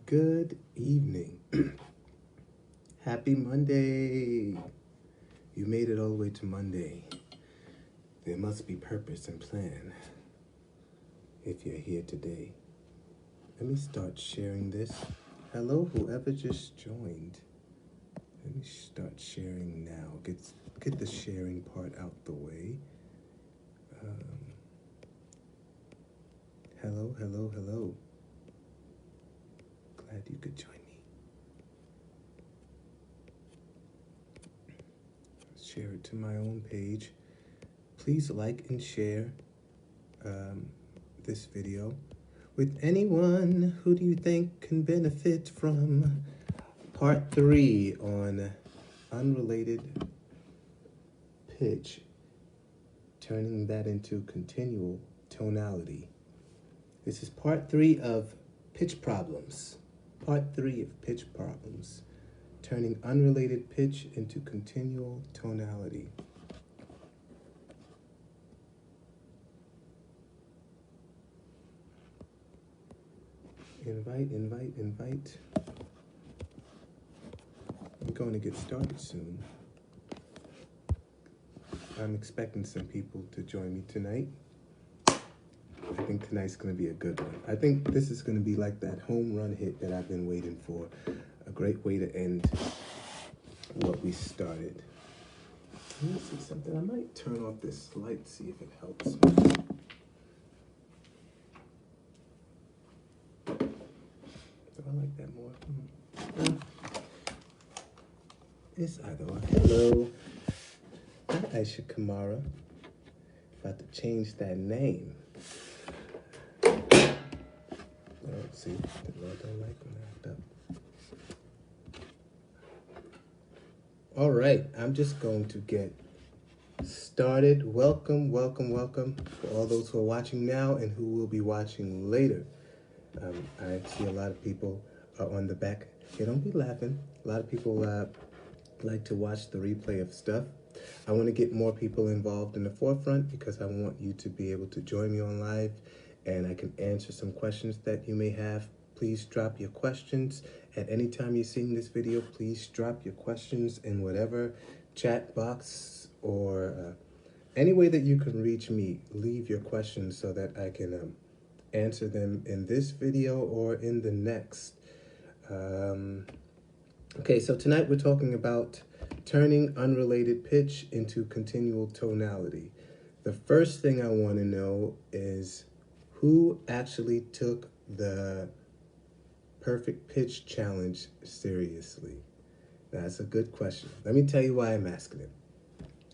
Good evening. Happy Monday. You made it all the way to Monday. There must be purpose and plan if you're here today. Let me start sharing this. Hello, whoever just joined. Let me start sharing now. Get the sharing part out the way. Hello. Glad you could join me. Share it to my own page. Please like and share this video with anyone who do you think can benefit from part 3 on unrelated pitch, turning that into continual tonality. This is part 3 of pitch problems. Part 3 of pitch problems, turning unrelated pitch into continual tonality. Invite. I'm going to get started soon. I'm expecting some people to join me tonight. I think tonight's going to be a good one. I think this is going to be like that home run hit that I've been waiting for. A great way to end what we started. Let me see something. I might turn off this light, see if it helps. Do I like that more? It's either way. Hello. Hi, Aisha Kamara. About to change that name. Let's see. The Lord don't like when I act up. All right. I'm just going to get started. Welcome for all those who are watching now and who will be watching later. I see a lot of people are on the back. Hey, don't be laughing. A lot of people like to watch the replay of stuff. I want to get more people involved in the forefront because I want you to be able to join me on live and I can answer some questions that you may have. Please drop your questions. At any time you're seeing this video, please drop your questions in whatever chat box or any way that you can reach me. Leave your questions so that I can answer them in this video or in the next. Okay, so tonight we're talking about turning unrelated pitch into continual tonality. The first thing I want to know is who actually took the perfect pitch challenge seriously? That's a good question. Let me tell you why I'm asking it.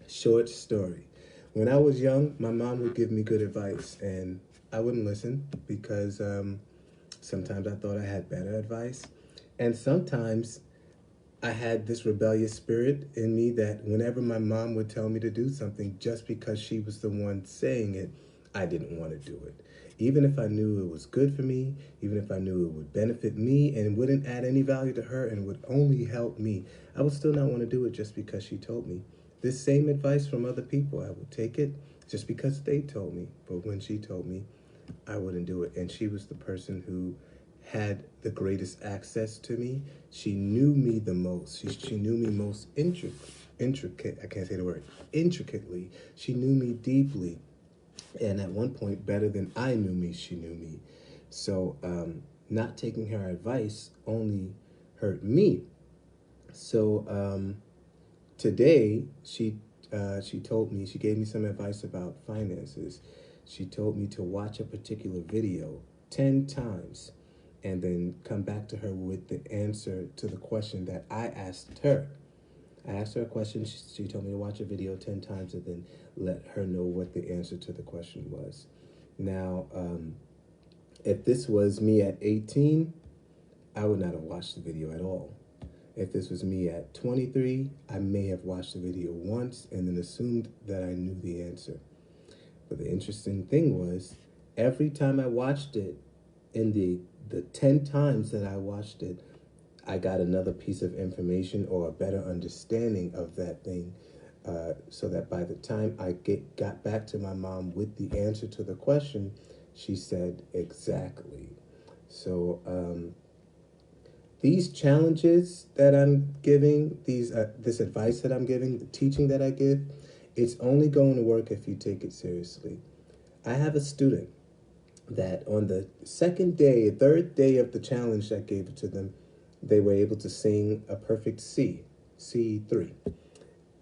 Short story. When I was young, my mom would give me good advice and I wouldn't listen because sometimes I thought I had better advice. And sometimes I had this rebellious spirit in me that whenever my mom would tell me to do something, just because she was the one saying it, I didn't want to do it. Even if I knew it was good for me, even if I knew it would benefit me and wouldn't add any value to her and would only help me, I would still not want to do it just because she told me. This same advice from other people, I would take it just because they told me. But when she told me, I wouldn't do it. And she was the person who had the greatest access to me. She knew me the most. She knew me most intricate. I can't say the word. Intricately. She knew me deeply. And at one point, better than I knew me, she knew me. So not taking her advice only hurt me. So today, she told me, she gave me some advice about finances. She told me to watch a particular video 10 times and then come back to her with the answer to the question that I asked her. I asked her a question. She told me to watch a video 10 times and then let her know what the answer to the question was. Now, if this was me at 18, I would not have watched the video at all. If this was me at 23, I may have watched the video once and then assumed that I knew the answer. But the interesting thing was, every time I watched it, in the 10 times that I watched it, I got another piece of information or a better understanding of that thing, so that by the time I got back to my mom with the answer to the question, she said exactly. So these challenges that I'm giving, this advice that I'm giving, the teaching that I give, it's only going to work if you take it seriously. I have a student that on the third day of the challenge I gave it to them, they were able to sing a perfect C3.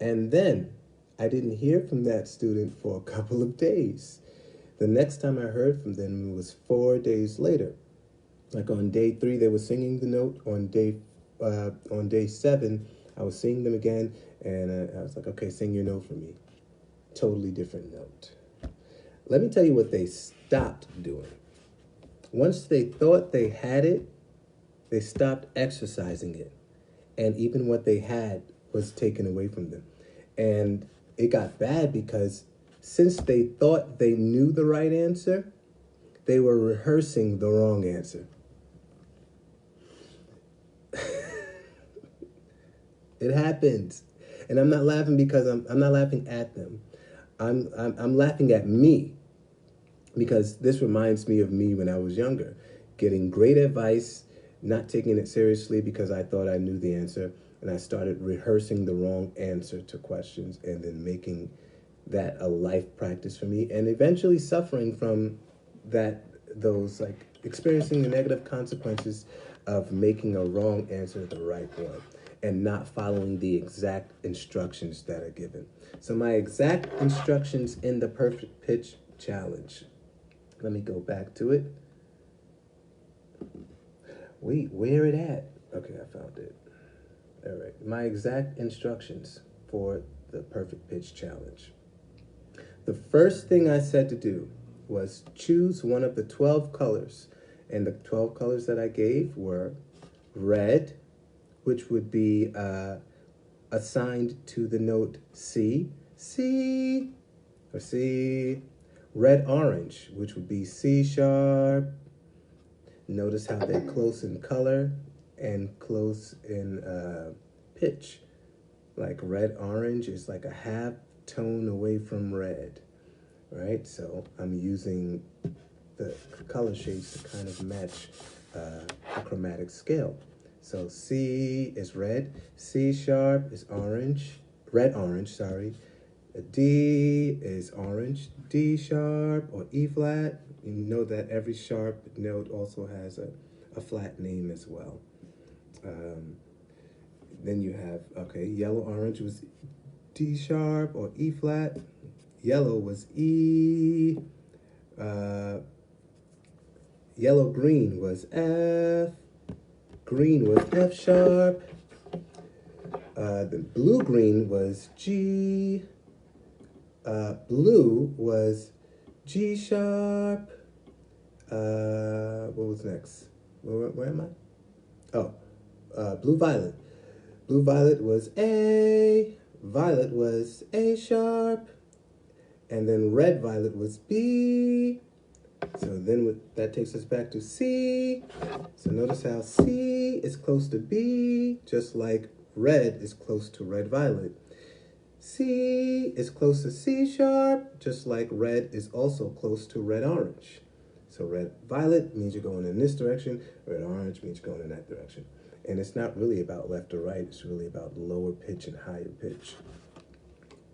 And then I didn't hear from that student for a couple of days. The next time I heard from them was 4 days later. Like on day 3, they were singing the note. On day 7, I was singing them again, and I was like, okay, sing your note for me. Totally different note. Let me tell you what they stopped doing. Once they thought they had it, they stopped exercising it. And even what they had was taken away from them. And it got bad because since they thought they knew the right answer, they were rehearsing the wrong answer. It happens. And I'm not laughing because I'm not laughing at them. I'm laughing at me because this reminds me of me when I was younger, getting great advice, not taking it seriously because I thought I knew the answer, and I started rehearsing the wrong answer to questions and then making that a life practice for me, and eventually suffering from those like experiencing the negative consequences of making a wrong answer the right one and not following the exact instructions that are given. So my exact instructions in the perfect pitch challenge. Let me go back to it. Wait, where it at? Okay, I found it. All right. My exact instructions for the perfect pitch challenge. The first thing I said to do was choose one of the 12 colors. And the 12 colors that I gave were red, which would be assigned to the note C, C, or C. Red orange, which would be C sharp. Notice how they're close in color and close in pitch. Like red orange is like a half tone away from red, right? So I'm using the color shades to kind of match the chromatic scale. So C is red, C sharp is orange, red orange, sorry. D is orange, D sharp or E flat. You know that every sharp note also has a flat name as well. Then you have, okay, yellow orange was D sharp or E flat. Yellow was E. Yellow green was F. Green was F sharp. The blue green was G. Blue was G sharp. What was next? Where am I? Oh, blue violet. Blue violet was A. Violet was A sharp. And then red violet was B. So then that takes us back to C. So notice how C is close to B, just like red is close to red violet. C is close to C sharp, just like red is also close to red orange. So red violet means you're going in this direction, red orange means you're going in that direction. And it's not really about left or right, it's really about lower pitch and higher pitch.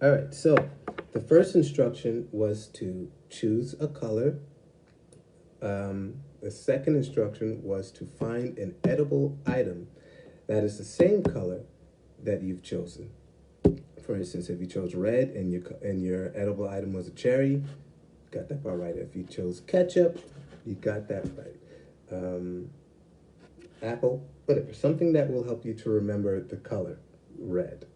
All right, so the first instruction was to choose a color. The second instruction was to find an edible item that is the same color that you've chosen. For instance, if you chose red and your edible item was a cherry, you got that part right. If you chose ketchup, you got that right. Apple, whatever. Something that will help you to remember the color red.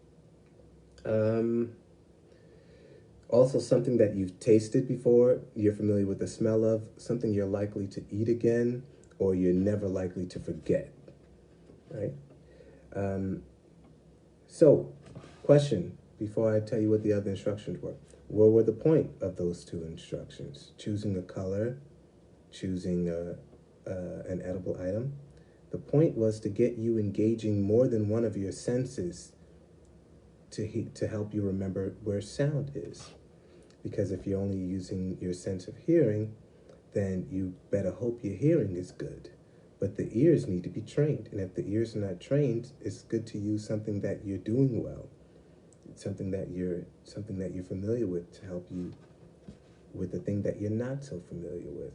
Also, something that you've tasted before, you're familiar with the smell of, something you're likely to eat again, or you're never likely to forget, right? So, question, before I tell you what the other instructions were. What were the point of those two instructions? Choosing a color, choosing an edible item. The point was to get you engaging more than one of your senses to help you remember where sound is. Because if you're only using your sense of hearing, then you better hope your hearing is good. but the ears need to be trained. And if the ears are not trained, it's good to use something that you're doing well, something that you're familiar with to help you with the thing that you're not so familiar with.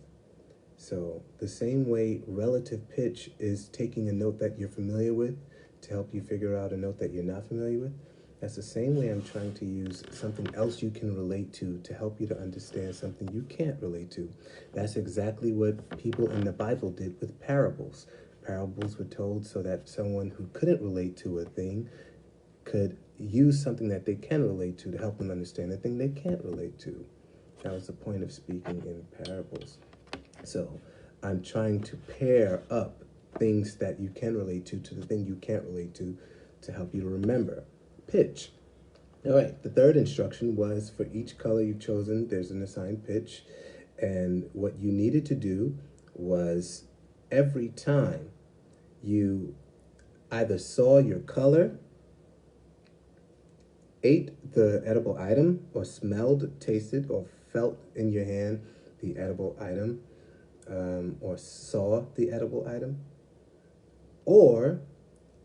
So the same way relative pitch is taking a note that you're familiar with to help you figure out a note that you're not familiar with, that's the same way I'm trying to use something else you can relate to help you to understand something you can't relate to. That's exactly what people in the Bible did with parables. Parables were told so that someone who couldn't relate to a thing could use something that they can relate to help them understand a thing they can't relate to. That was the point of speaking in parables. So I'm trying to pair up things that you can relate to the thing you can't relate to help you to remember. Pitch. All right, the third instruction was for each color you've chosen, there's an assigned pitch. And what you needed to do was every time you either saw your color, ate the edible item, or smelled, tasted, or felt in your hand the edible item, or saw the edible item, or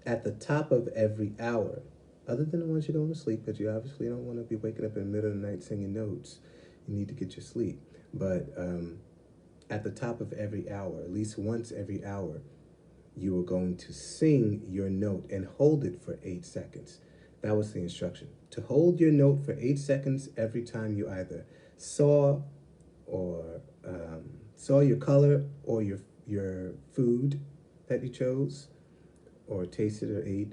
at the top of every hour, other than the ones you're going to sleep, because you obviously don't want to be waking up in the middle of the night singing notes. You need to get your sleep. But at the top of every hour, at least once every hour, you were going to sing your note and hold it for 8 seconds. That was the instruction. To hold your note for 8 seconds every time you either saw or saw your color or your food that you chose, or tasted or ate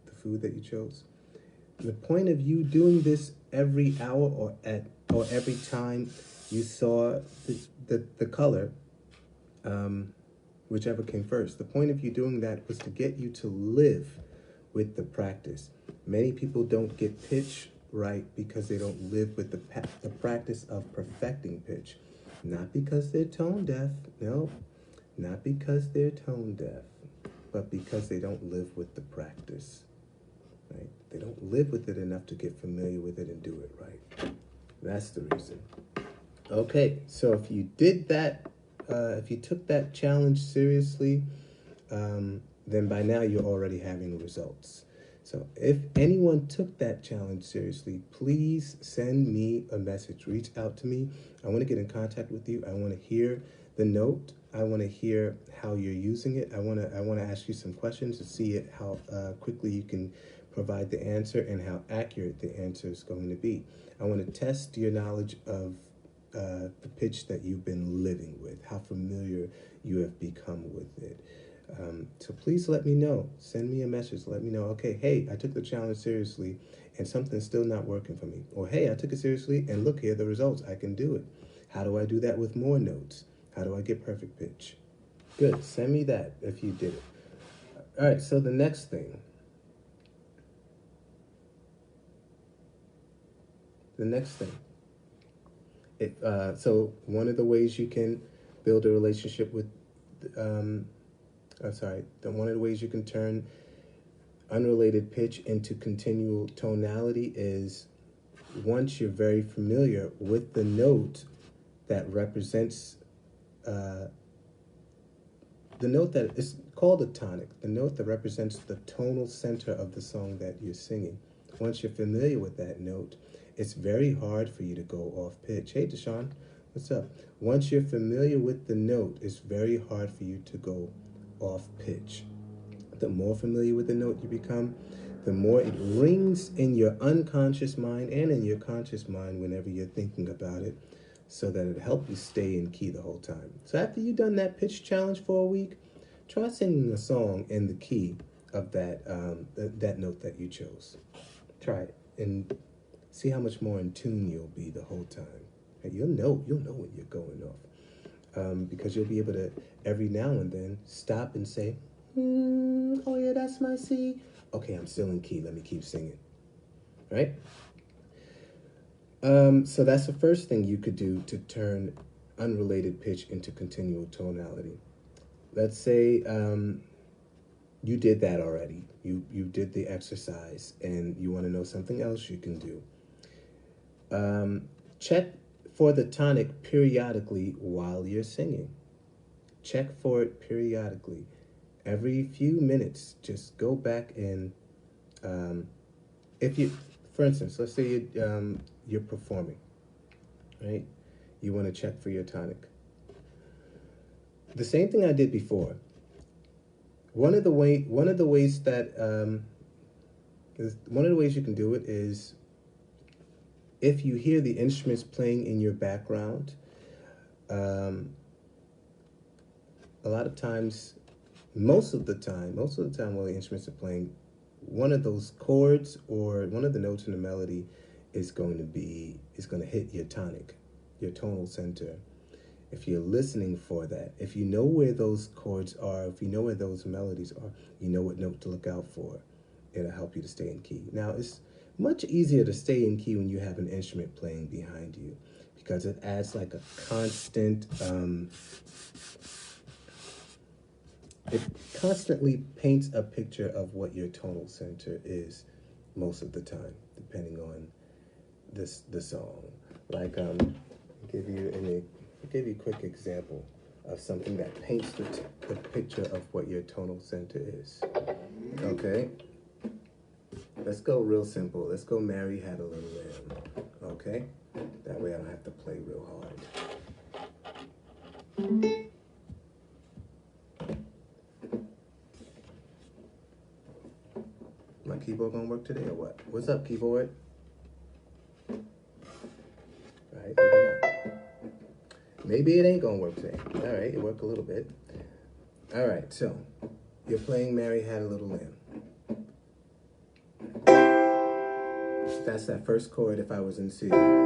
the food that you chose. The point of you doing this every hour or every time you saw the color, whichever came first. The point of you doing that was to get you to live with the practice. Many people don't get pitch right because they don't live with the practice of perfecting pitch. Not because they're tone deaf, no, not because they're tone deaf, but because they don't live with the practice. Right? They don't live with it enough to get familiar with it and do it right. That's the reason. Okay, so if you did that, if you took that challenge seriously, then by now you're already having results. So if anyone took that challenge seriously, please send me a message. Reach out to me. I want to get in contact with you. I want to hear the note. I want to hear how you're using it. I want to ask you some questions to see how quickly you can provide the answer and how accurate the answer is going to be. I want to test your knowledge of the pitch that you've been living with, how familiar you have become with it. So please let me know. Send me a message. Let me know, okay, hey, I took the challenge seriously and something's still not working for me. Or, hey, I took it seriously and look, here are the results. I can do it. How do I do that with more notes? How do I get perfect pitch? Good. Send me that if you did it. All right, so the next thing. So one of the ways you can build a relationship with, one of the ways you can turn unrelated pitch into continual tonality is once you're very familiar with the note that represents, the note that is called a tonic, the note that represents the tonal center of the song that you're singing. Once you're familiar with that note, it's very hard for you to go off pitch. Hey, Deshaun, what's up? Once you're familiar with the note, it's very hard for you to go off pitch. The more familiar with the note you become, the more it rings in your unconscious mind and in your conscious mind whenever you're thinking about it, so that it'll help you stay in key the whole time. So after you've done that pitch challenge for a week, try singing a song in the key of that note that you chose. Try it and see how much more in tune you'll be the whole time. And you'll know when you're going off, because you'll be able to every now and then stop and say, oh yeah, that's my C. Okay, I'm still in key. Let me keep singing. Right? So that's the first thing you could do to turn unrelated pitch into continual tonality. Let's say you did that already. You did the exercise and you want to know something else you can do. Check for the tonic periodically while you're singing. check for it periodically. Every few minutes, just go back and if you, for instance, let's say you're performing, right? You want to check for your tonic. The same thing I did before. One of the ways that one of the ways you can do it is if you hear the instruments playing in your background. Um, a lot of times, most of the time while the instruments are playing, one of those chords or one of the notes in the melody is going to hit your tonic, your tonal center. If you're listening for that, if you know where those chords are, if you know where those melodies are, you know what note to look out for. It'll help you to stay in key. Now, it's much easier to stay in key when you have an instrument playing behind you because it adds like a constant, it constantly paints a picture of what your tonal center is most of the time, depending on the song. Like, give you give you a quick example of something that paints the picture of what your tonal center is. Okay, let's go real simple. Let's go Mary Had a Little Lamb. Okay, that way I don't have to play real hard. My keyboard gonna work today or what? What's up, keyboard? Right, maybe not. Maybe it ain't gonna work today. All right, it worked a little bit. All right, so you're playing Mary Had a Little Lamb. That's that first chord if I was in C. Mary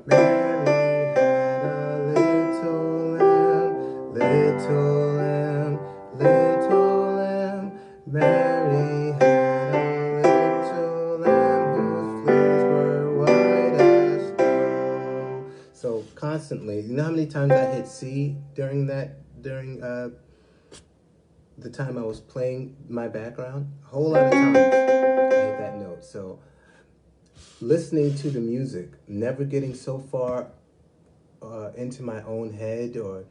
had a little lamb, little lamb, little lamb. Mary had a little lamb whose fleece were white as snow. So constantly, you know how many times I hit C during the time I was playing my background? A whole lot of times I hit that note. So listening to the music, never getting so far into my own head or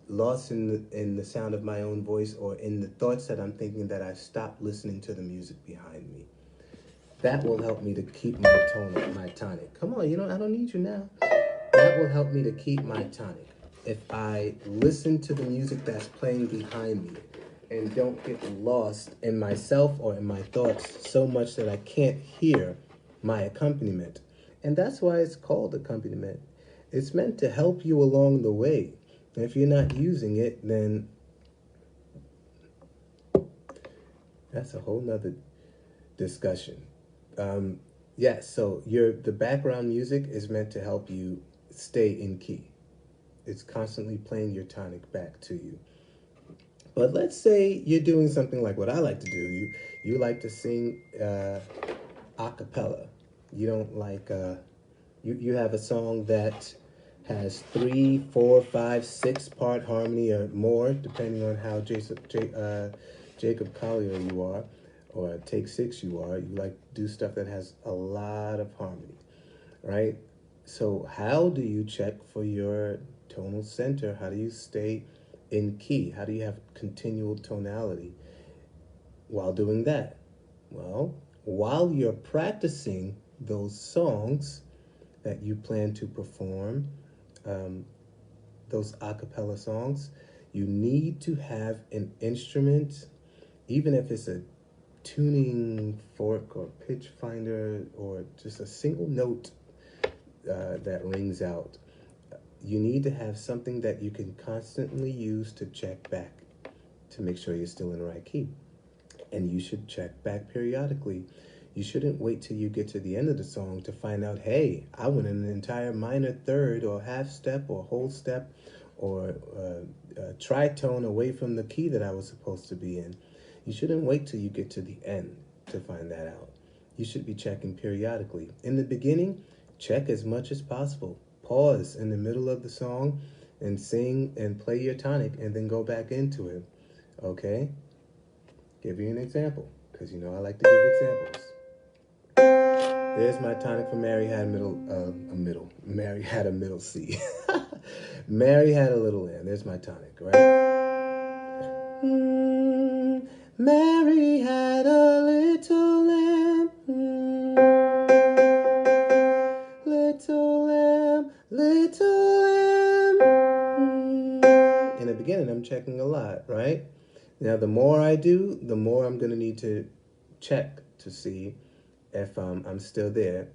lost in the sound of my own voice or in the thoughts that I'm thinking that I stop listening to the music behind me. That will help me to keep my my tonic. Come on, I don't need you now. That will help me to keep my tonic. If I listen to the music that's playing behind me and don't get lost in myself or in my thoughts so much that I can't hear my accompaniment. And that's why it's called accompaniment. It's meant to help you along the way. And if you're not using it, then that's a whole nother discussion. Yes, so the background music is meant to help you stay in key. It's constantly playing your tonic back to you. But let's say you're doing something like what I like to do. You like to sing a cappella. You don't like you have a song that has 3, 4, 5, 6 part harmony or more, depending on how Jacob Collier you are, or Take 6 you are. You like to do stuff that has a lot of harmony, right? So how do you check for your tonal center? How do you stay in key? How do you have continual tonality while doing that? Well, while you're practicing those songs that you plan to perform, those a cappella songs, you need to have an instrument, even if it's a tuning fork or pitch finder or just a single note that rings out. You need to have something that you can constantly use to check back to make sure you're still in the right key. And you should check back periodically. You shouldn't wait till you get to the end of the song to find out, hey, I went an entire minor third or half step or whole step or tritone away from the key that I was supposed to be in. You shouldn't wait till you get to the end to find that out. You should be checking periodically. In the beginning, check as much as possible. Pause in the middle of the song and sing and play your tonic and then go back into it. Okay? Give you an example, because I like to give examples. There's my tonic for Mary Had Mary Had a Middle C. Mary Had a Little Lamb. There's my tonic, right? Mary had a little lamb. Little lamb, little lamb. In the beginning, I'm checking a lot, right? Now, the more I do, the more I'm going to need to check to see if I'm still there.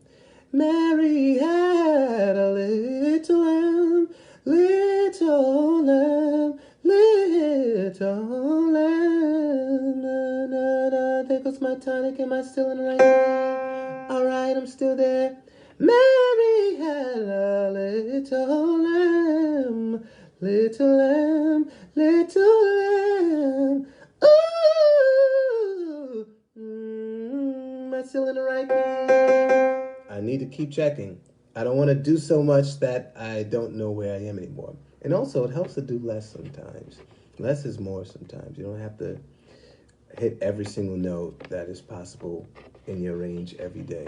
Mary had a little lamb, little lamb, little lamb. Na, na, na. There goes my tonic. Am I still in the right key? All right, I'm still there. Mary had a little lamb, little lamb, little lamb. Ooh, am I still in the right key? I need to keep checking. I don't want to do so much that I don't know where I am anymore. And also, it helps to do less sometimes. Less is more sometimes. You don't have to hit every single note that is possible in your range every day.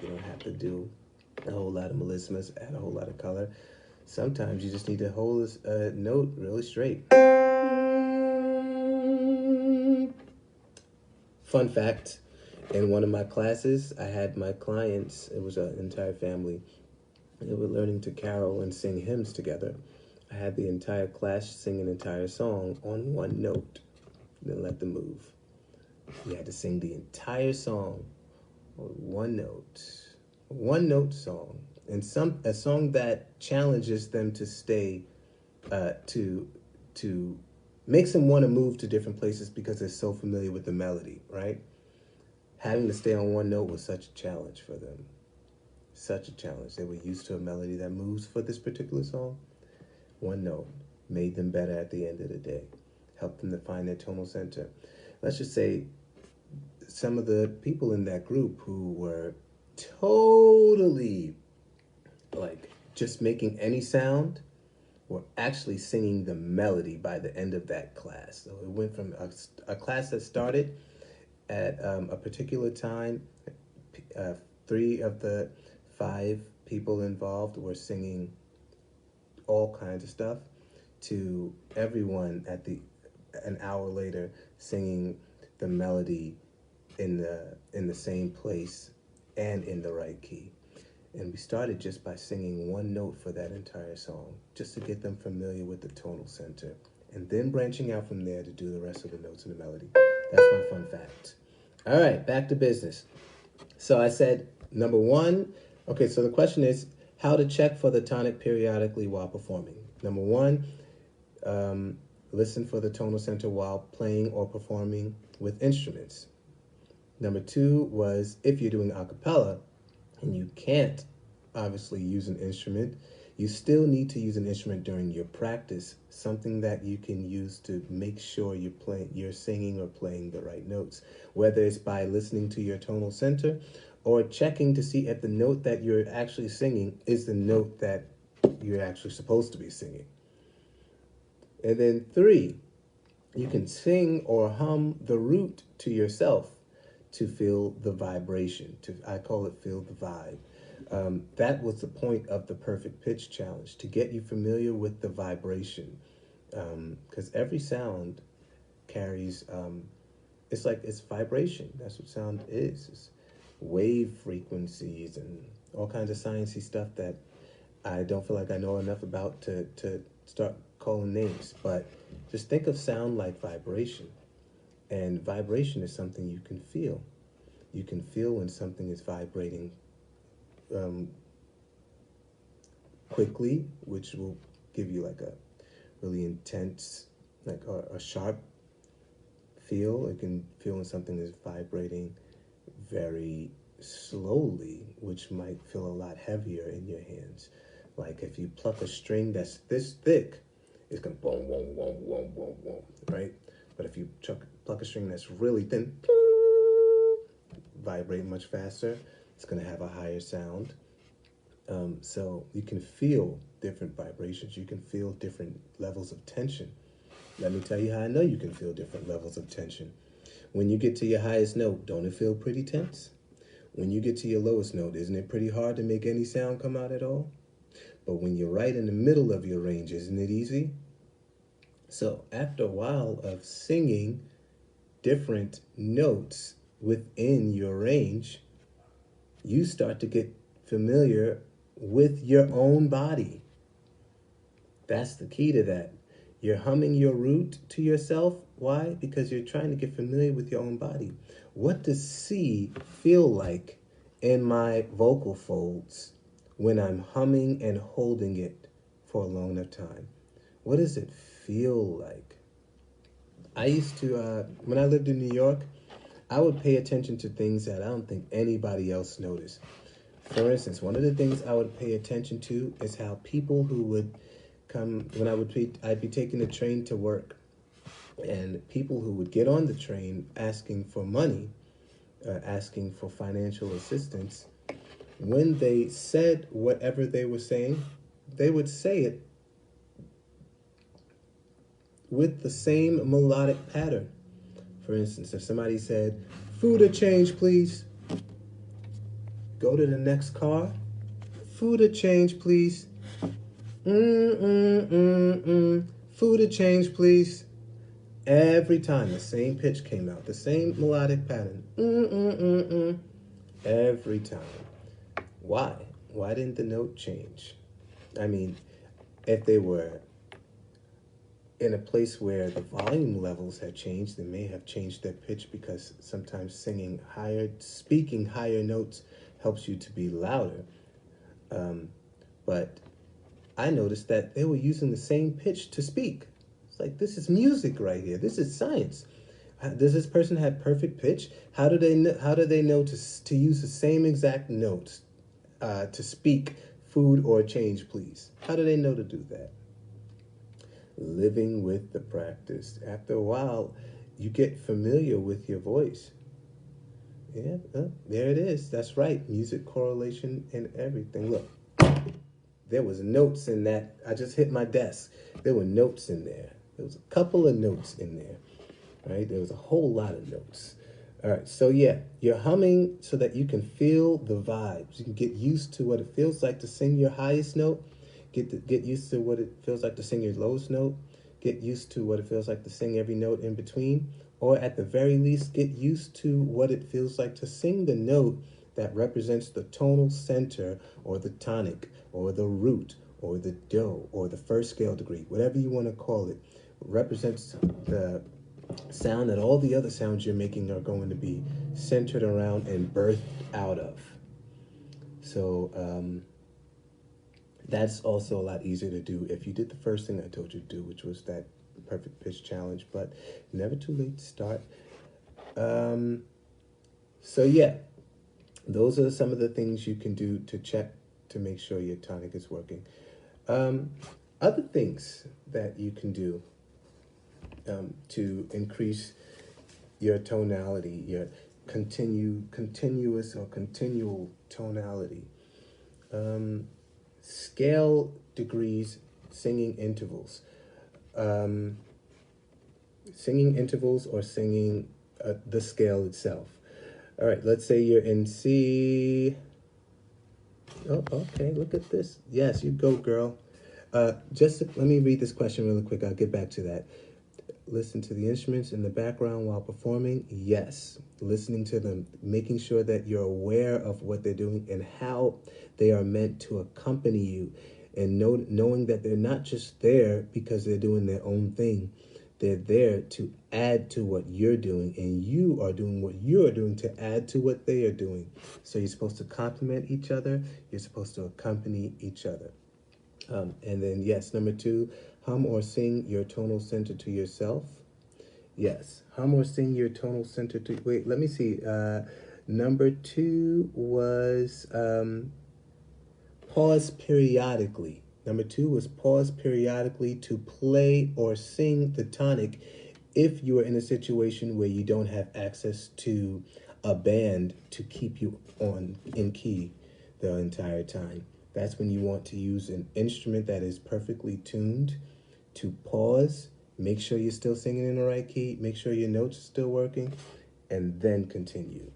You don't have to do a whole lot of melismas, add a whole lot of color. Sometimes you just need to hold a note really straight. Fun fact, in one of my classes, I had my clients, it was an entire family, they were learning to carol and sing hymns together. I had the entire class sing an entire song on one note, then let them move. You had to sing the entire song on one note song, and a song that challenges them to stay, to makes them want to move to different places because they're so familiar with the melody, right? Having to stay on one note was such a challenge for them. Such a challenge. They were used to a melody that moves for this particular song. One note made them better at the end of the day. Helped them to find their tonal center. Let's just say some of the people in that group who were totally like just making any sound were actually singing the melody by the end of that class. So it went from a class that started at a particular time. 3 of the 5 people involved were singing all kinds of stuff, to everyone an hour later singing the melody in the same place and in the right key. And we started just by singing one note for that entire song, just to get them familiar with the tonal center, and then branching out from there to do the rest of the notes in the melody. That's my fun fact. All right, back to business. So I said, number 1, okay, so the question is how to check for the tonic periodically while performing. Number 1, listen for the tonal center while playing or performing with instruments. Number 2 was, if you're doing a cappella and you can't obviously use an instrument, you still need to use an instrument during your practice, something that you can use to make sure you're singing or playing the right notes, whether it's by listening to your tonal center or checking to see if the note that you're actually singing is the note that you're actually supposed to be singing. And then 3, you can sing or hum the root to yourself to feel the vibration. I call it feel the vibe. That was the point of the Perfect Pitch Challenge, to get you familiar with the vibration. Because every sound carries, it's vibration. That's what sound is. It's wave frequencies and all kinds of sciencey stuff that I don't feel like I know enough about to start calling names. But just think of sound like vibration. And vibration is something you can feel. You can feel when something is vibrating quickly, which will give you like a really intense, like a sharp feel. You can feel when something is vibrating very slowly, which might feel a lot heavier in your hands. Like if you pluck a string that's this thick, it's going to boom, boom, boom, boom, boom, boom, right? But if you pluck a string that's really thin, vibrate much faster, it's going to have a higher sound. So you can feel different vibrations. You can feel different levels of tension. Let me tell you how I know you can feel different levels of tension. When you get to your highest note, don't it feel pretty tense? When you get to your lowest note, isn't it pretty hard to make any sound come out at all? But when you're right in the middle of your range, isn't it easy? So after a while of singing different notes within your range, you start to get familiar with your own body. That's the key to that. You're humming your root to yourself. Why? Because you're trying to get familiar with your own body. What does C feel like in my vocal folds when I'm humming and holding it for a long enough time? What does it feel like? I used to, when I lived in New York, I would pay attention to things that I don't think anybody else noticed. For instance, one of the things I would pay attention to is how people who would come when I'd be taking the train to work, and people who would get on the train asking for money, asking for financial assistance, when they said whatever they were saying, they would say it with the same melodic pattern. For instance, if somebody said, "Food or change, please," go to the next car. "Food or change, please." Food or change, please. Every time the same pitch came out, the same melodic pattern. Every time. Why? Why didn't the note change? I mean, if they were in a place where the volume levels had changed, they may have changed their pitch, because sometimes speaking higher notes helps you to be louder. But I noticed that they were using the same pitch to speak. It's like, this is music right here. This is science. Does this person have perfect pitch? How do they know, to use the same exact notes to speak "food or change, please"? How do they know to do that? Living with the practice. After a while, you get familiar with your voice. Yeah, there it is. That's right. Music correlation and everything. Look, there was notes in that. I just hit my desk. There were notes in there. There was a couple of notes in there, right? There was a whole lot of notes. All right, so yeah, you're humming so that you can feel the vibes. You can get used to what it feels like to sing your highest note. Get used to what it feels like to sing your lowest note. Get used to what it feels like to sing every note in between. Or at the very least, get used to what it feels like to sing the note that represents the tonal center, or the tonic, or the root, or the do, or the first scale degree, whatever you want to call it, represents the sound that all the other sounds you're making are going to be centered around and birthed out of. So that's also a lot easier to do if you did the first thing I told you to do, which was that perfect pitch challenge. But never too late to start. So yeah, those are some of the things you can do to check to make sure your tonic is working. Other things that you can do to increase your tonality, your continuous or continual tonality. Scale degrees, singing intervals. Singing intervals or singing the scale itself. All right, let's say you're in C. Oh, okay, look at this. Yes, you go, girl. Just let me read this question really quick. I'll get back to that. Listen to the instruments in the background while performing. Yes, listening to them, making sure that you're aware of what they're doing and how they are meant to accompany you, and knowing that they're not just there because they're doing their own thing. They're there to add to what you're doing, and you are doing what you're doing to add to what they are doing. So you're supposed to complement each other. You're supposed to accompany each other. And then, yes, number 2, hum or sing your tonal center to yourself. Yes, hum or sing your tonal center to... Wait, let me see. Number 2 was pause periodically. Number 2 was pause periodically to play or sing the tonic if you are in a situation where you don't have access to a band to keep you in key the entire time. That's when you want to use an instrument that is perfectly tuned to pause, make sure you're still singing in the right key, make sure your notes are still working, and then continue.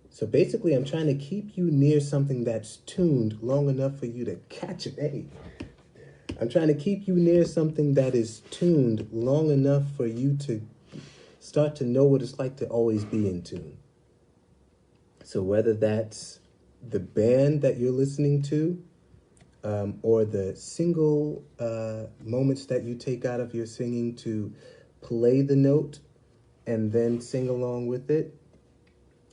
So basically, I'm trying to keep you near something that's tuned long enough for you to catch it. Hey, I'm trying to keep you near something that is tuned long enough for you to start to know what it's like to always be in tune. So whether that's the band that you're listening to, or the single moments that you take out of your singing to play the note and then sing along with it,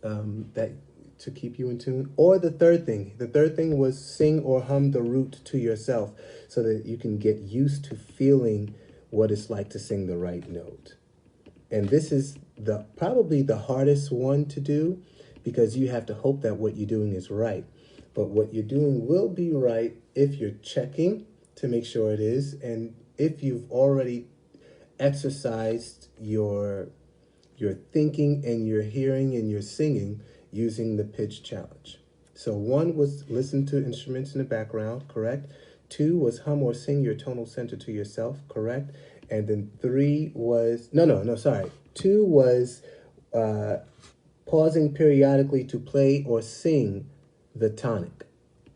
that to keep you in tune. Or the third thing was sing or hum the root to yourself so that you can get used to feeling what it's like to sing the right note. And this is the probably the hardest one to do because you have to hope that what you're doing is right. But what you're doing will be right if you're checking to make sure it is, and if you've already exercised your thinking and your hearing and your singing using the pitch challenge. So one was listen to instruments in the background, correct? Two was hum or sing your tonal center to yourself, correct? And then three was, no, sorry. Two was uh, pausing periodically to play or sing the tonic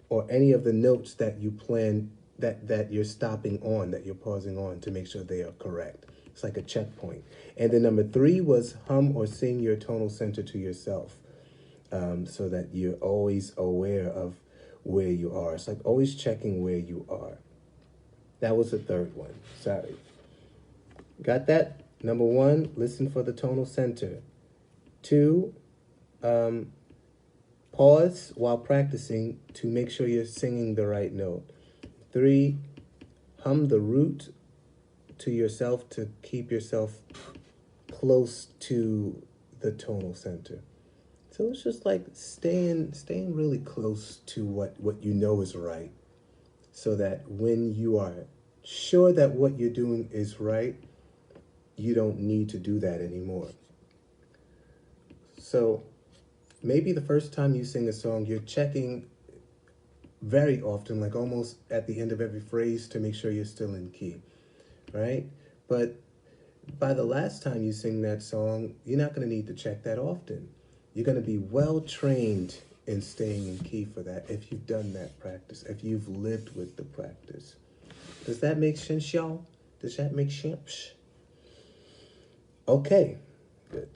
or any of the notes that you plan that you're stopping on, that you're pausing on to make sure they are correct. It's like a checkpoint. And then number three was hum or sing your tonal center to yourself, so that you're always aware of where you are. It's like always checking where you are. That was the third one. Sorry. Got that? Number one, listen for the tonal center. Two, pause while practicing to make sure you're singing the right note. Three, hum the root to yourself to keep yourself close to the tonal center. So it's just like staying really close to what you know is right, so that when you are sure that what you're doing is right, you don't need to do that anymore. So maybe the first time you sing a song, you're checking very often, like almost at the end of every phrase to make sure you're still in key, right? But by the last time you sing that song, you're not going to need to check that often. You're going to be well trained in staying in key for that if you've done that practice, if you've lived with the practice. Does that make sense, y'all? Does that make sense? Okay, good.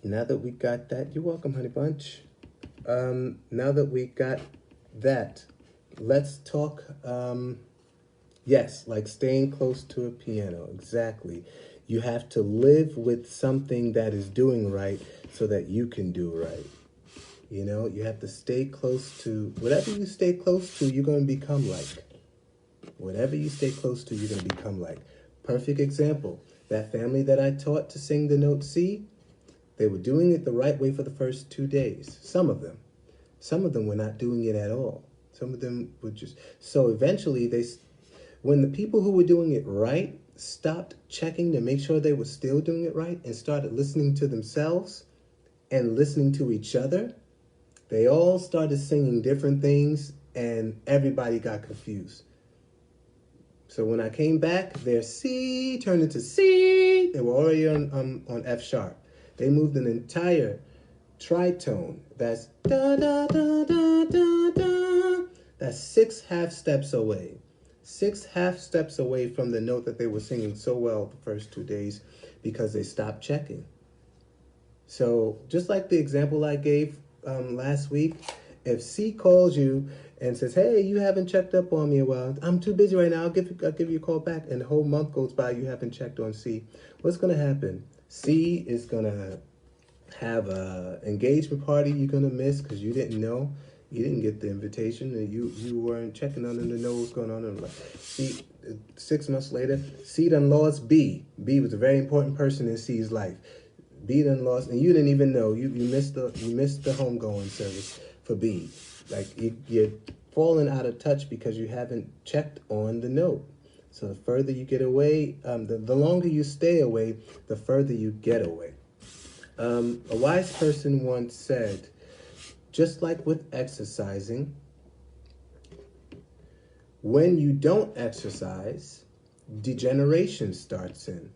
Now that we got that, you're welcome, honey bunch. Now that we got that, let's talk. Yes, like staying close to a piano. Exactly. You have to live with something that is doing right so that you can do right. You know, you have to stay close to whatever you stay close to, you're going to become like. Whatever you stay close to, you're going to become like. Perfect example. That family that I taught to sing the note C, they were doing it the right way for the first 2 days. Some of them. Some of them were not doing it at all. Some of them would just... So eventually, when the people who were doing it right stopped checking to make sure they were still doing it right and started listening to themselves and listening to each other, they all started singing different things and everybody got confused. So when I came back, their C turned into C. They were already on F sharp. They moved an entire tritone. That's da da da da da da. That's 6 half steps away. 6 half steps away from the note that they were singing so well the first 2 days because they stopped checking. So just like the example I gave last week, if C calls you and says, "Hey, you haven't checked up on me a while. I'm too busy right now. I'll give you a call back," and the whole month goes by, you haven't checked on C, what's going to happen? C is going to have a engagement party you're going to miss because you didn't know. You didn't get the invitation and you weren't checking on them to know what's going on in life. C, 6 months later, C done lost B. B was a very important person in C's life. B done lost, and you didn't even know. You missed the homegoing service for B. Like you're falling out of touch because you haven't checked on the note. So the further you get away, the longer you stay away, the further you get away. A wise person once said, just like with exercising, when you don't exercise, degeneration starts in.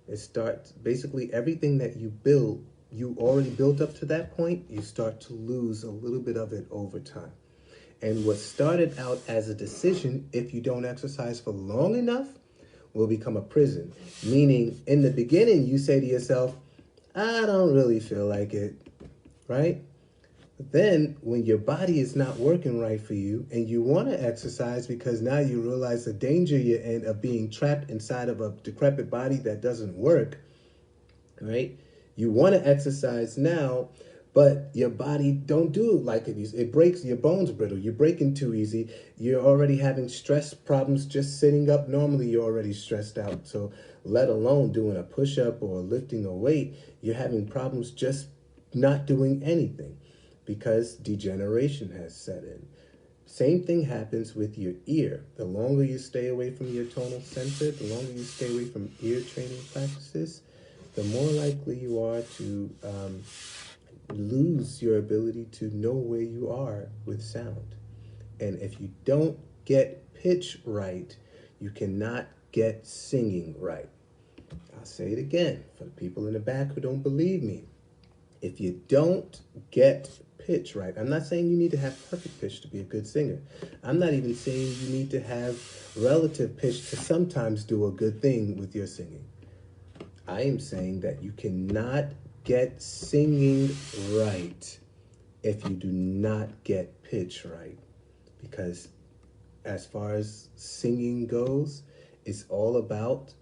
It starts, basically everything that you already built up to that point, you start to lose a little bit of it over time. And what started out as a decision, if you don't exercise for long enough, will become a prison. Meaning, in the beginning, you say to yourself, I don't really feel like it, right? But then, when your body is not working right for you and you want to exercise because now you realize the danger you're in of being trapped inside of a decrepit body that doesn't work, right? You want to exercise now, but your body don't do it like it is. It breaks, your bones brittle. You're breaking too easy. You're already having stress problems just sitting up. Normally, you're already stressed out. So let alone doing a push-up or lifting a weight, you're having problems just not doing anything because degeneration has set in. Same thing happens with your ear. The longer you stay away from your tonal center, the longer you stay away from ear training practices, the more likely you are to lose your ability to know where you are with sound. And if you don't get pitch right, you cannot get singing right. I'll say it again for the people in the back who don't believe me. If you don't get pitch right, I'm not saying you need to have perfect pitch to be a good singer. I'm not even saying you need to have relative pitch to sometimes do a good thing with your singing. I am saying that you cannot get singing right if you do not get pitch right. Because as far as singing goes, it's all about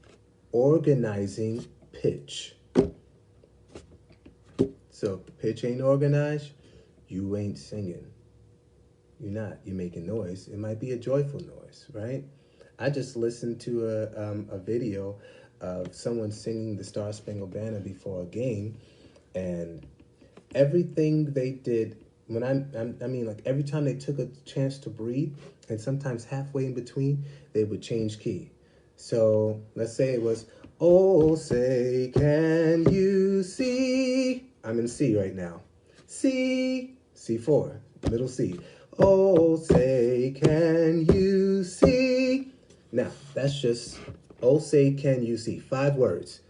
organizing pitch. So if the pitch ain't organized, you ain't singing. You're not. You're making noise. It might be a joyful noise, right? I just listened to a video of someone singing the Star Spangled Banner before a game, and everything they did, when I mean, like every time they took a chance to breathe, and sometimes halfway in between, they would change key. So let's say it was, oh, say, can you see? I'm in C right now. C, C4, middle C. Oh, say, can you see? Now, that's just, oh, say, can you see? 5 words.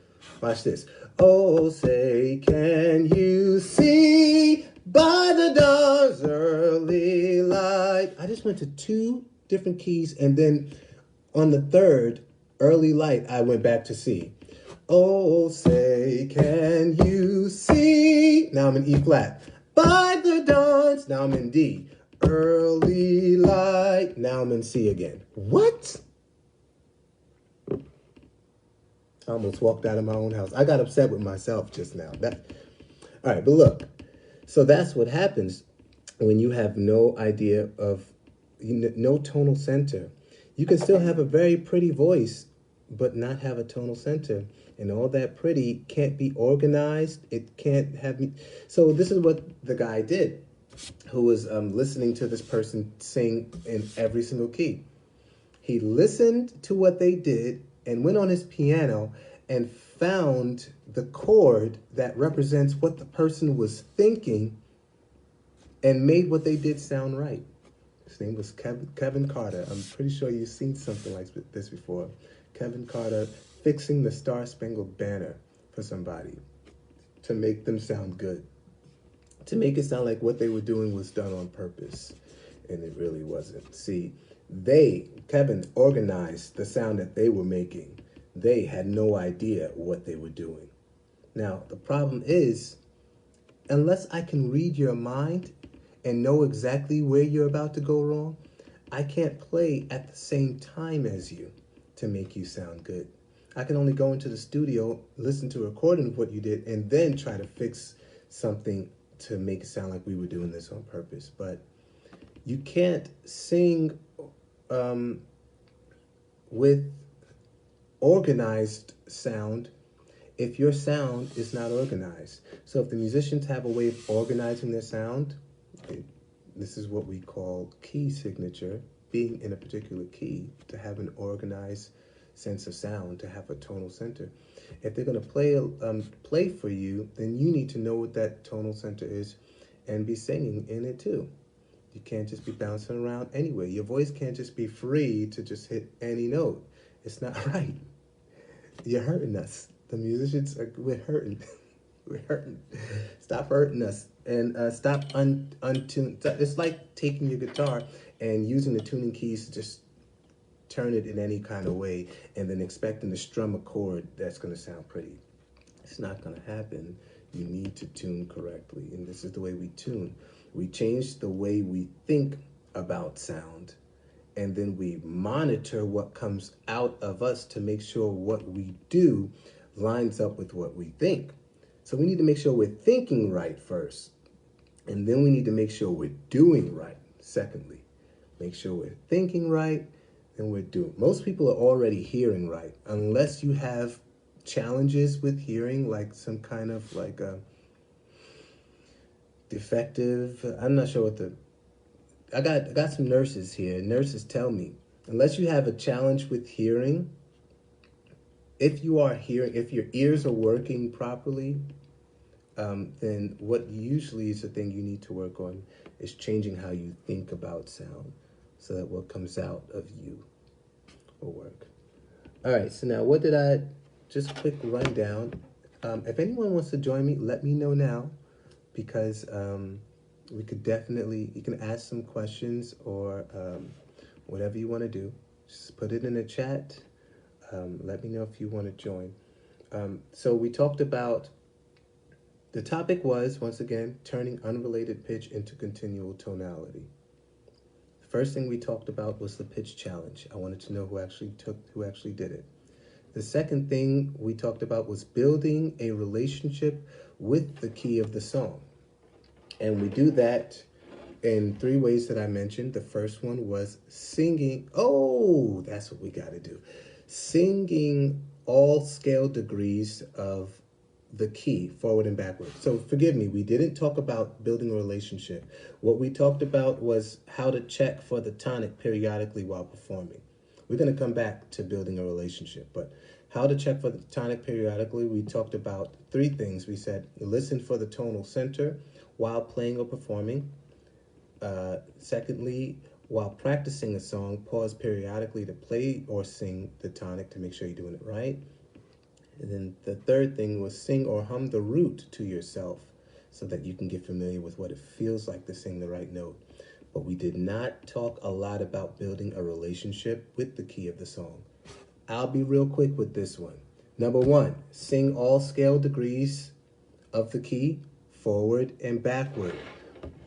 Watch this. Oh, say, can you see by the dawn's early light? I just went to 2 different keys, and then on the 3rd, early light, I went back to C. Oh, say, can you see? Now I'm in E flat. By the dawn's, now I'm in D. Early light, now I'm in C again. What? I almost walked out of my own house. I got upset with myself just now. All right, but look. So that's what happens when you have no idea of, no tonal center. You can still have a very pretty voice, but not have a tonal center. And all that pretty can't be organized. It can't have me. So this is what the guy did, who was listening to this person sing in every single key. He listened to what they did and went on his piano and found the chord that represents what the person was thinking and made what they did sound right. His name was Kevin Carter. I'm pretty sure you've seen something like this before. Kevin Carter fixing the Star Spangled Banner for somebody to make them sound good. To make it sound like what they were doing was done on purpose. And it really wasn't. See, Kevin organized the sound that they were making. They had no idea what they were doing. Now, the problem is, unless I can read your mind and know exactly where you're about to go wrong, I can't play at the same time as you to make you sound good. I can only go into the studio, listen to a recording of what you did, and then try to fix something to make it sound like we were doing this on purpose. But you can't sing with organized sound if your sound is not organized. So if the musicians have a way of organizing their sound, this is what we call key signature, being in a particular key, to have an organized sense of sound, to have a tonal center. If they're going to play for you, then you need to know what that tonal center is and be singing in it too. You can't just be bouncing around anyway. Your voice can't just be free to just hit any note. It's not right. You're hurting us. The musicians, we're hurting. We're hurting. Stop hurting us and stop untune. It's like taking your guitar and using the tuning keys to just turn it in any kind of way and then expecting to strum a chord that's going to sound pretty. It's not going to happen. You need to tune correctly, and this is the way we tune. We change the way we think about sound, and then we monitor what comes out of us to make sure what we do lines up with what we think. So we need to make sure we're thinking right first, and then we need to make sure we're doing right. Secondly, make sure we're thinking right and we're doing. Most people are already hearing right, unless you have challenges with hearing, like some kind of like a defective. I'm not sure what the. I got some nurses here. Nurses tell me, unless you have a challenge with hearing, if you are hearing, if your ears are working properly, then what usually is the thing you need to work on is changing how you think about sound so that what comes out of you will work. All right, so now what did I, just quick rundown. If anyone wants to join me, let me know now because we could definitely, you can ask some questions or whatever you want to do. Just put it in the chat. Let me know if you want to join. So we talked about, the topic was, once again, turning unrelated pitch into continual tonality. The first thing we talked about was the pitch challenge. I wanted to know who actually did it. The second thing we talked about was building a relationship with the key of the song. And we do that in 3 ways that I mentioned. The first one was singing. Oh, that's what we got to do. Singing all scale degrees of the key, forward and backward. So forgive me, we didn't talk about building a relationship. What we talked about was how to check for the tonic periodically while performing. We're going to come back to building a relationship, but how to check for the tonic periodically, we talked about 3 things. We said listen for the tonal center while playing or performing. Secondly, while practicing a song, pause periodically to play or sing the tonic to make sure you're doing it right. And then the third thing was sing or hum the root to yourself so that you can get familiar with what it feels like to sing the right note. But we did not talk a lot about building a relationship with the key of the song. I'll be real quick with this one. Number 1, sing all scale degrees of the key, forward and backward.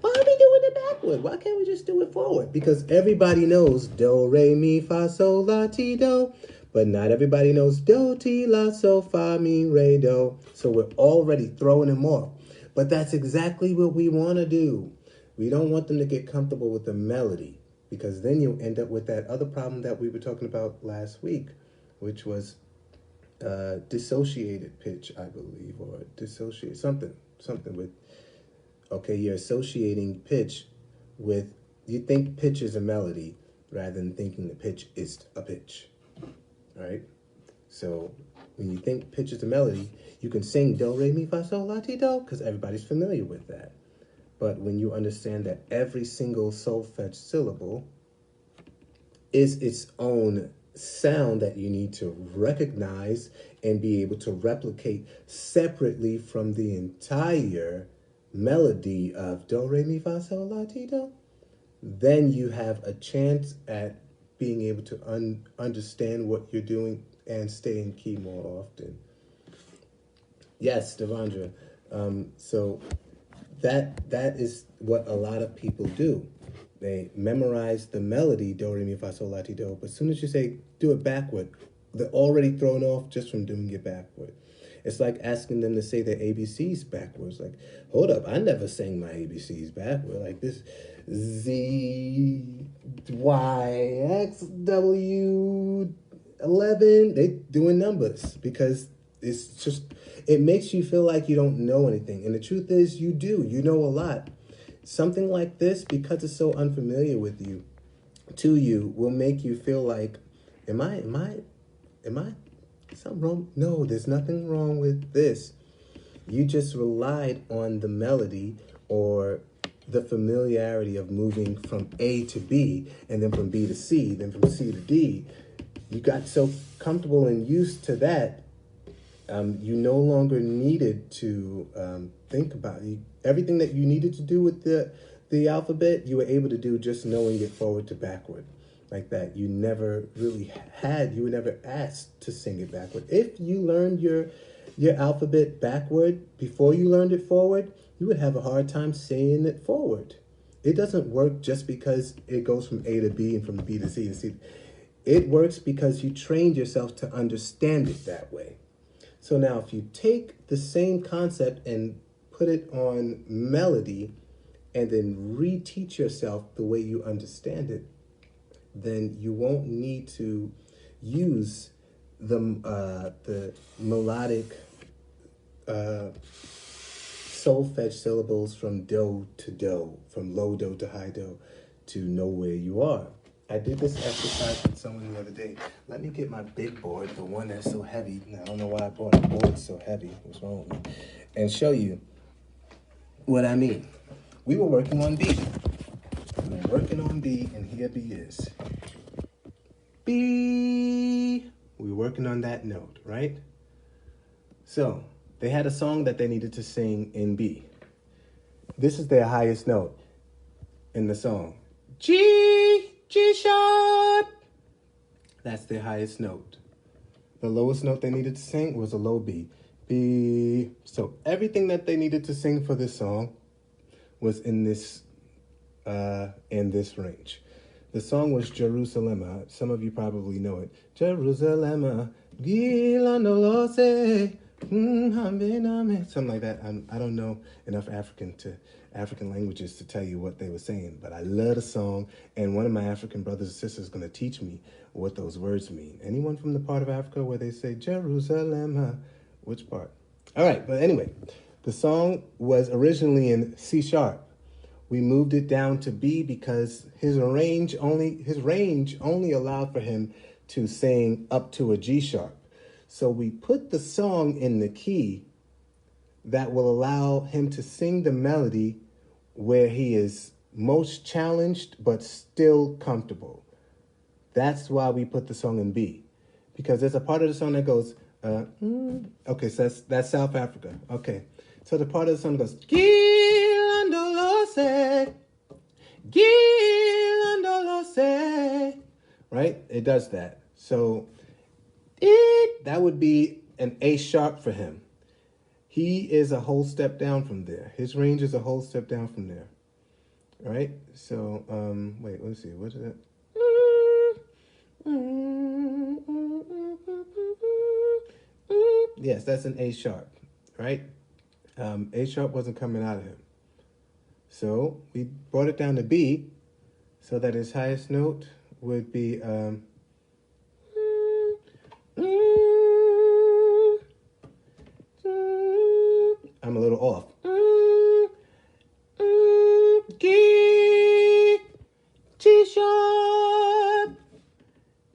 Why are we doing it backward? Why can't we just do it forward? Because everybody knows do, re, mi, fa, sol, la, ti, do. But not everybody knows do, ti, la, sol, fa, mi, re, do. So we're already throwing them off. But that's exactly what we want to do. We don't want them to get comfortable with the melody, because then you'll end up with that other problem that we were talking about last week, which was dissociated pitch, I believe, or dissociate something with, okay, you're associating pitch with, you think pitch is a melody rather than thinking the pitch is a pitch, right? So when you think pitch is a melody, you can sing do, re, mi, fa, sol, la, ti, do, because everybody's familiar with that. But when you understand that every single solfege syllable is its own sound that you need to recognize and be able to replicate separately from the entire melody of do, re, mi, fa, sol, la, ti, do, then you have a chance at being able to understand what you're doing and stay in key more often. Yes, Devandra. So that is what a lot of people do. They memorize the melody, do, re, mi, fa, sol, la, ti, do, but as soon as you say do it backward, they're already thrown off just from doing it backward. It's like asking them to say their ABCs backwards. Like, hold up, I never sang my ABCs backward. Like this, Z, Y, X, W, 11. They doing numbers because it's just, it makes you feel like you don't know anything. And the truth is you do. You know a lot. Something like this, because it's so unfamiliar with you, to you, will make you feel like, am I something wrong? No, there's nothing wrong with this. You just relied on the melody or the familiarity of moving from A to B and then from B to C, then from C to D. You got so comfortable and used to that You no longer needed to think about it. Everything that you needed to do with the alphabet, you were able to do just knowing it forward to backward, like that. You never really you were never asked to sing it backward. If you learned your alphabet backward before you learned it forward, you would have a hard time saying it forward. It doesn't work just because it goes from A to B and from B to C to C. It works because you trained yourself to understand it that way. So now if you take the same concept and put it on melody and then reteach yourself the way you understand it, then you won't need to use the melodic solfege syllables from do to do, from low do to high do, to know where you are. I did this exercise with someone the other day. Let me get my big board, the one that's so heavy. I don't know why I bought a board so heavy. What's wrong with me? And show you what I mean. We were working on B. We were working on B, and here B is. B. We were working on that note, right? So they had a song that they needed to sing in B. This is their highest note in the song. G sharp. That's their highest note. The lowest note they needed to sing was a low B. B. So everything that they needed to sing for this song was in this range. The song was Jerusalem. Some of you probably know it. Jerusalem, Gilandolose, something like that. I don't know enough African languages to tell you what they were saying, but I love the song, and one of my African brothers and sisters is going to teach me what those words mean. Anyone from the part of Africa where they say Jerusalem? Which part? All right, but anyway, the song was originally in C sharp. We moved it down to B because his range only allowed for him to sing up to a G sharp. So we put the song in the key that will allow him to sing the melody where he is most challenged but still comfortable. That's why we put the song in B, because there's a part of the song that goes, okay, so that's South Africa. Okay, so the part of the song goes, Gilandolose, Gilandolose, right? It does that. So that would be an A sharp for him. He is a whole step down from there. His range is a whole step down from there, right? So, wait, let's see, what is it? Yes, that's an A sharp, right? A sharp wasn't coming out of him. So we brought it down to B so that his highest note would be, I'm a little off. G sharp,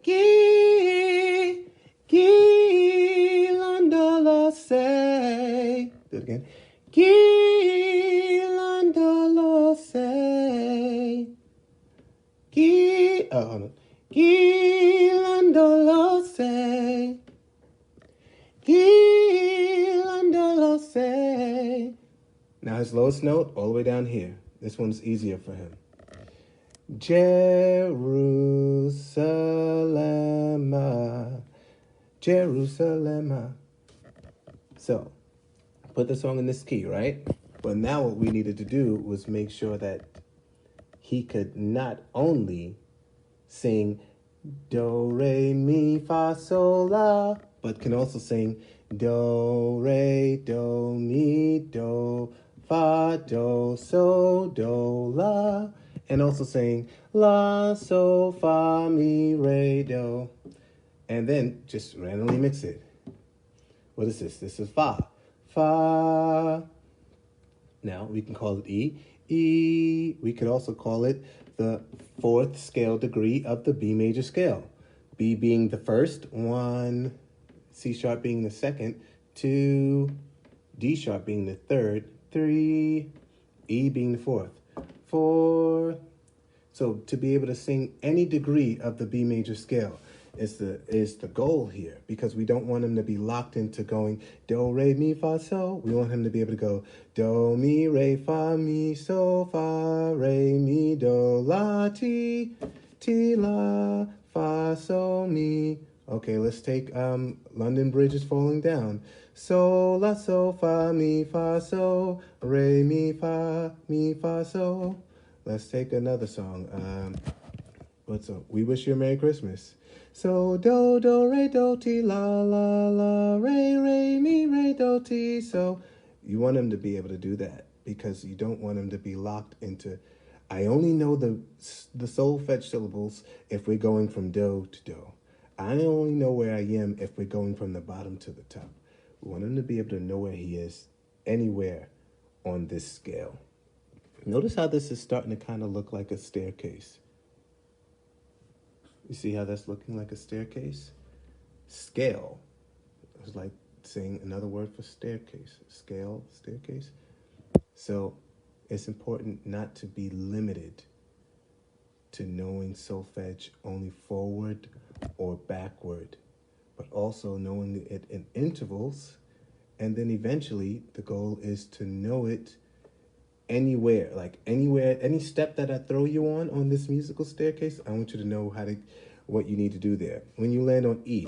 Gilandolose. Do it again. Gilandolose. Hold on. Gilandolose. Gilandolose. Now his lowest note, all the way down here. This one's easier for him. Jerusalem, Jerusalem. So, put the song in this key, right? But now what we needed to do was make sure that he could not only sing do, re, mi, fa, sol, la, but can also sing do, re, do, mi, do, fa, do, so, do, la, and also sing la, so, fa, mi, re, do, and then just randomly mix it. What is this? This is fa. Fa. Now we can call it E. E. We could also call it the fourth scale degree of the B major scale. B being the first, 1, C sharp being the second, 2, D sharp being the third, 3, E being the fourth, 4. So to be able to sing any degree of the B major scale. is the goal here, because we don't want him to be locked into going do re mi fa so. We want him to be able to go do mi re fa mi so fa re mi do la ti la fa so mi. Okay, let's take London Bridge is Falling Down. So la so fa so re mi fa so. Let's take another song. What's up? We Wish You a Merry Christmas. So do re do ti la re mi re do ti. So you want him to be able to do that, because you don't want him to be locked into. I only know the solfege syllables if we're going from do to do. I only know where I am if we're going from the bottom to the top. We want him to be able to know where he is anywhere on this scale. Notice how this is starting to kind of look like a staircase. You see how that's looking like a staircase? Scale. It's like saying another word for staircase. Scale, staircase. So it's important not to be limited to knowing solfege only forward or backward, but also knowing it in intervals. And then eventually the goal is to know it anywhere, any step that I throw you on this musical staircase. I want you to know what you need to do there. When you land on E.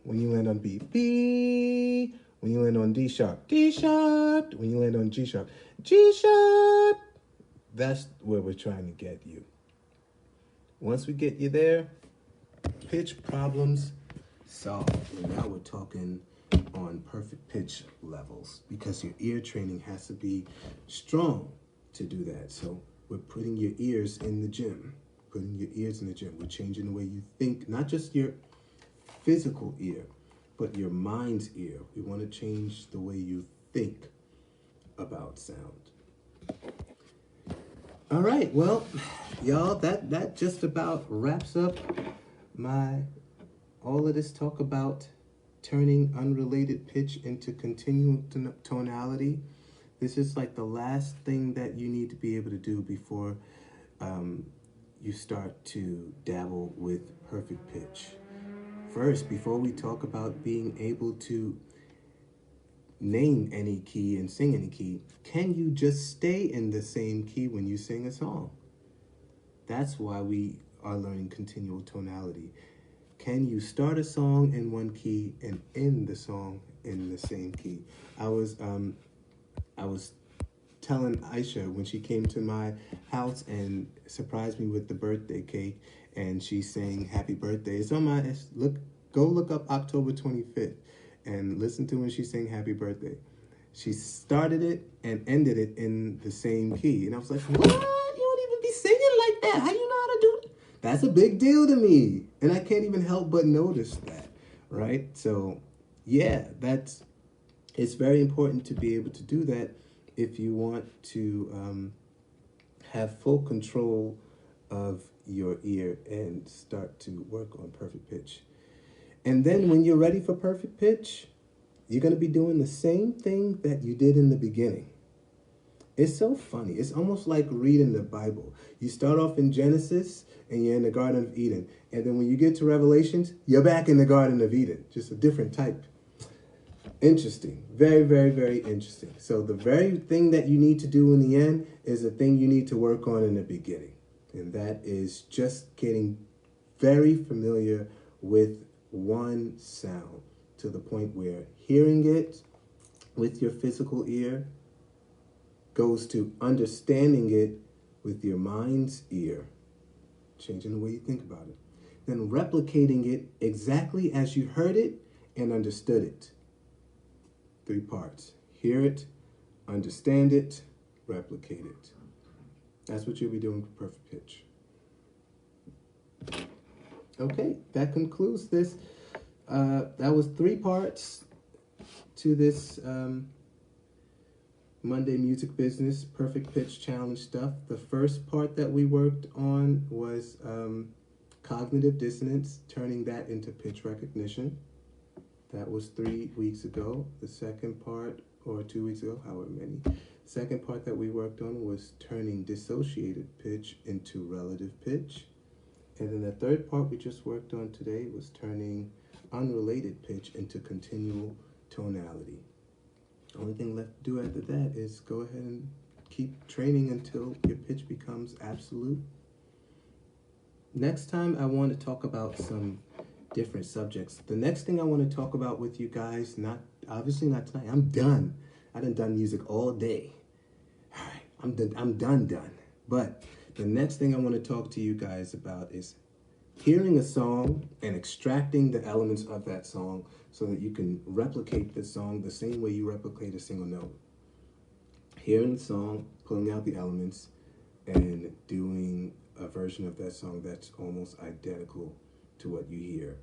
When you land on B. When you land on D sharp. When you land on G sharp. That's where we're trying to get you. Once we get you there, pitch problems solved. And now we're talking on perfect pitch levels, because your ear training has to be strong to do that. So we're putting your ears in the gym. We're changing the way you think, not just your physical ear, but your mind's ear. We want to change the way you think about sound. All right, well, y'all, that just about wraps up all of this talk about turning unrelated pitch into continual tonality. This is like the last thing that you need to be able to do before you start to dabble with perfect pitch. First, before we talk about being able to name any key and sing any key, can you just stay in the same key when you sing a song? That's why we are learning continual tonality. Can you start a song in one key and end the song in the same key? I was telling Aisha when she came to my house and surprised me with the birthday cake, and she sang "Happy Birthday." It's on go look up October 25th and listen to when she sang "Happy Birthday." She started it and ended it in the same key, and I was like, "What? You don't even be singing like that? How you know how to do it?" That's a big deal to me, and I can't even help but notice that, right? So, yeah, it's very important to be able to do that if you want to have full control of your ear and start to work on perfect pitch. And then when you're ready for perfect pitch, you're going to be doing the same thing that you did in the beginning. It's so funny. It's almost like reading the Bible. You start off in Genesis and you're in the Garden of Eden. And then when you get to Revelations, you're back in the Garden of Eden. Just a different type. Interesting. Very, very, very interesting. So the very thing that you need to do in the end is the thing you need to work on in the beginning. And that is just getting very familiar with one sound to the point where hearing it with your physical ear goes to understanding it with your mind's ear, changing the way you think about it. Then replicating it exactly as you heard it and understood it. 3 parts. Hear it, understand it, replicate it. That's what you'll be doing for perfect pitch. Okay, that concludes this. That was 3 parts to this Monday Music Business Perfect Pitch Challenge stuff. The first part that we worked on was cognitive dissonance, turning that into pitch recognition. That was 3 weeks ago. The second part, or 2 weeks ago, however many. The second part that we worked on was turning dissociated pitch into relative pitch. And then the third part we just worked on today was turning unrelated pitch into continual tonality. Only thing left to do after that is go ahead and keep training until your pitch becomes absolute. Next time I want to talk about some different subjects. The next thing I want to talk about with you guys, not obviously not tonight. I'm done. I done music all day. All right, I'm done. But the next thing I want to talk to you guys about is hearing a song and extracting the elements of that song so that you can replicate the song the same way you replicate a single note. Hearing the song, pulling out the elements, and doing a version of that song that's almost identical to what you hear.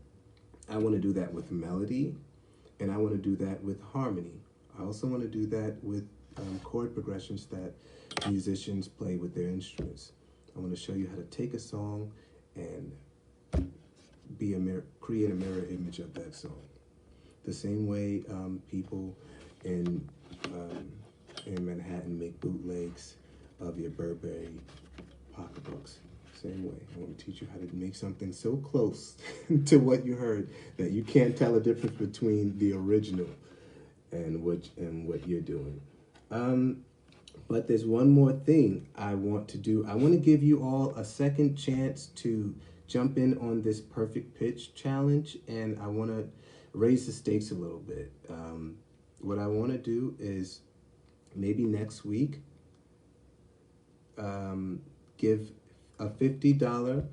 I want to do that with melody, and I want to do that with harmony. I also want to do that with chord progressions that musicians play with their instruments. I want to show you how to take a song and create a mirror image of that song. The same way people in Manhattan make bootlegs of your Burberry pocketbooks. Same way. I want to teach you how to make something so close to what you heard that you can't tell the difference between the original and what you're doing. But there's one more thing I want to do. I want to give you all a second chance to jump in on this perfect pitch challenge, and I want to raise the stakes a little bit. What I want to do is maybe next week give a $50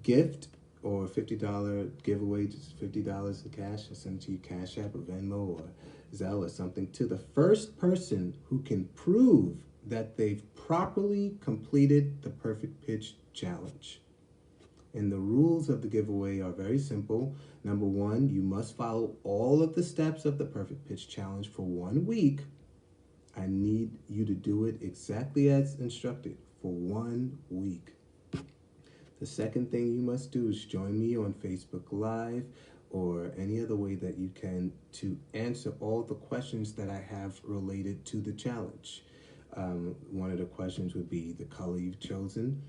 gift or a $50 giveaway, just $50 in cash. I send it to you Cash App or Venmo or Zelle or something, to the first person who can prove that they've properly completed the perfect pitch challenge. And the rules of the giveaway are very simple. Number one, you must follow all of the steps of the perfect pitch challenge for 1 week. I need you to do it exactly as instructed for 1 week. The second thing you must do is join me on Facebook Live or any other way that you can to answer all the questions that I have related to the challenge. One of the questions would be the color you've chosen.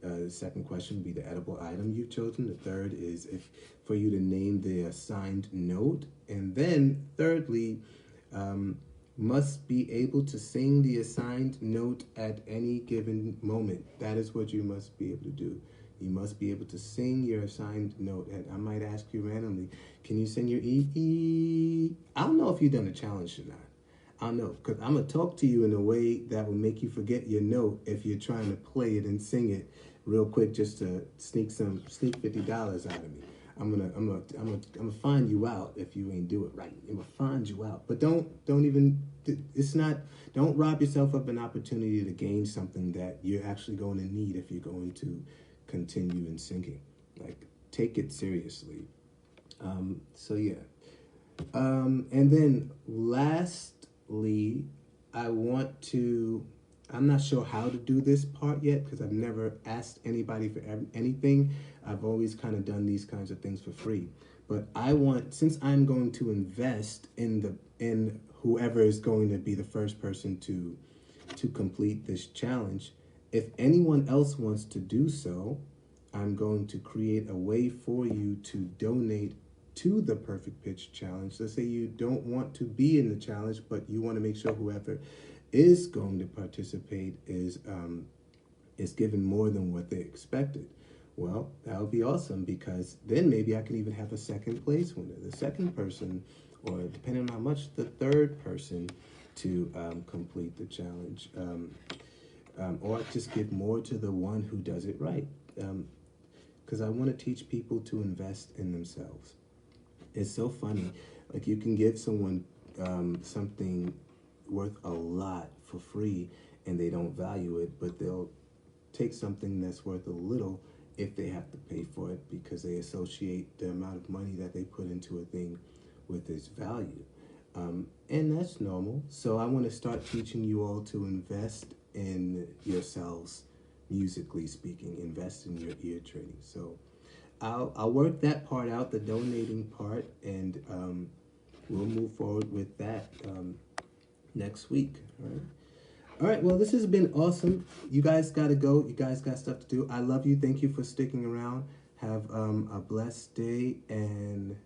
The second question would be the edible item you've chosen. The third is for you to name the assigned note. And then thirdly, must be able to sing the assigned note at any given moment. That is what you must be able to do. You must be able to sing your assigned note. And I might ask you randomly, can you sing your E? I don't know if you've done a challenge or not. I don't know, because I'm going to talk to you in a way that will make you forget your note if you're trying to play it and sing it real quick just to sneak $50 out of me. I'm gonna find you out if you ain't do it right. I'm gonna find you out. But don't rob yourself of an opportunity to gain something that you're actually going to need if you're going to continue in singing. Like, take it seriously. So yeah. And then lastly, I'm not sure how to do this part yet because I've never asked anybody for anything. I've always kind of done these kinds of things for free. But since I'm going to invest in whoever is going to be the first person to complete this challenge, if anyone else wants to do so, I'm going to create a way for you to donate to the Perfect Pitch Challenge. Let's say you don't want to be in the challenge, but you want to make sure whoever is going to participate is given more than what they expected. Well, that would be awesome, because then maybe I could even have a second place winner, the second person, or depending on how much, the third person to complete the challenge, or just give more to the one who does it right, because I want to teach people to invest in themselves. It's so funny, like you can give someone something worth a lot for free and they don't value it, but they'll take something that's worth a little if they have to pay for it because they associate the amount of money that they put into a thing with its value. And that's normal. So I want to start teaching you all to invest in yourselves, musically speaking, invest in your ear training. So I'll work that part out, the donating part, and we'll move forward with that next week. All right. All right, well, this has been awesome. You guys got to go. You guys got stuff to do. I love you. Thank you for sticking around. Have a blessed day, and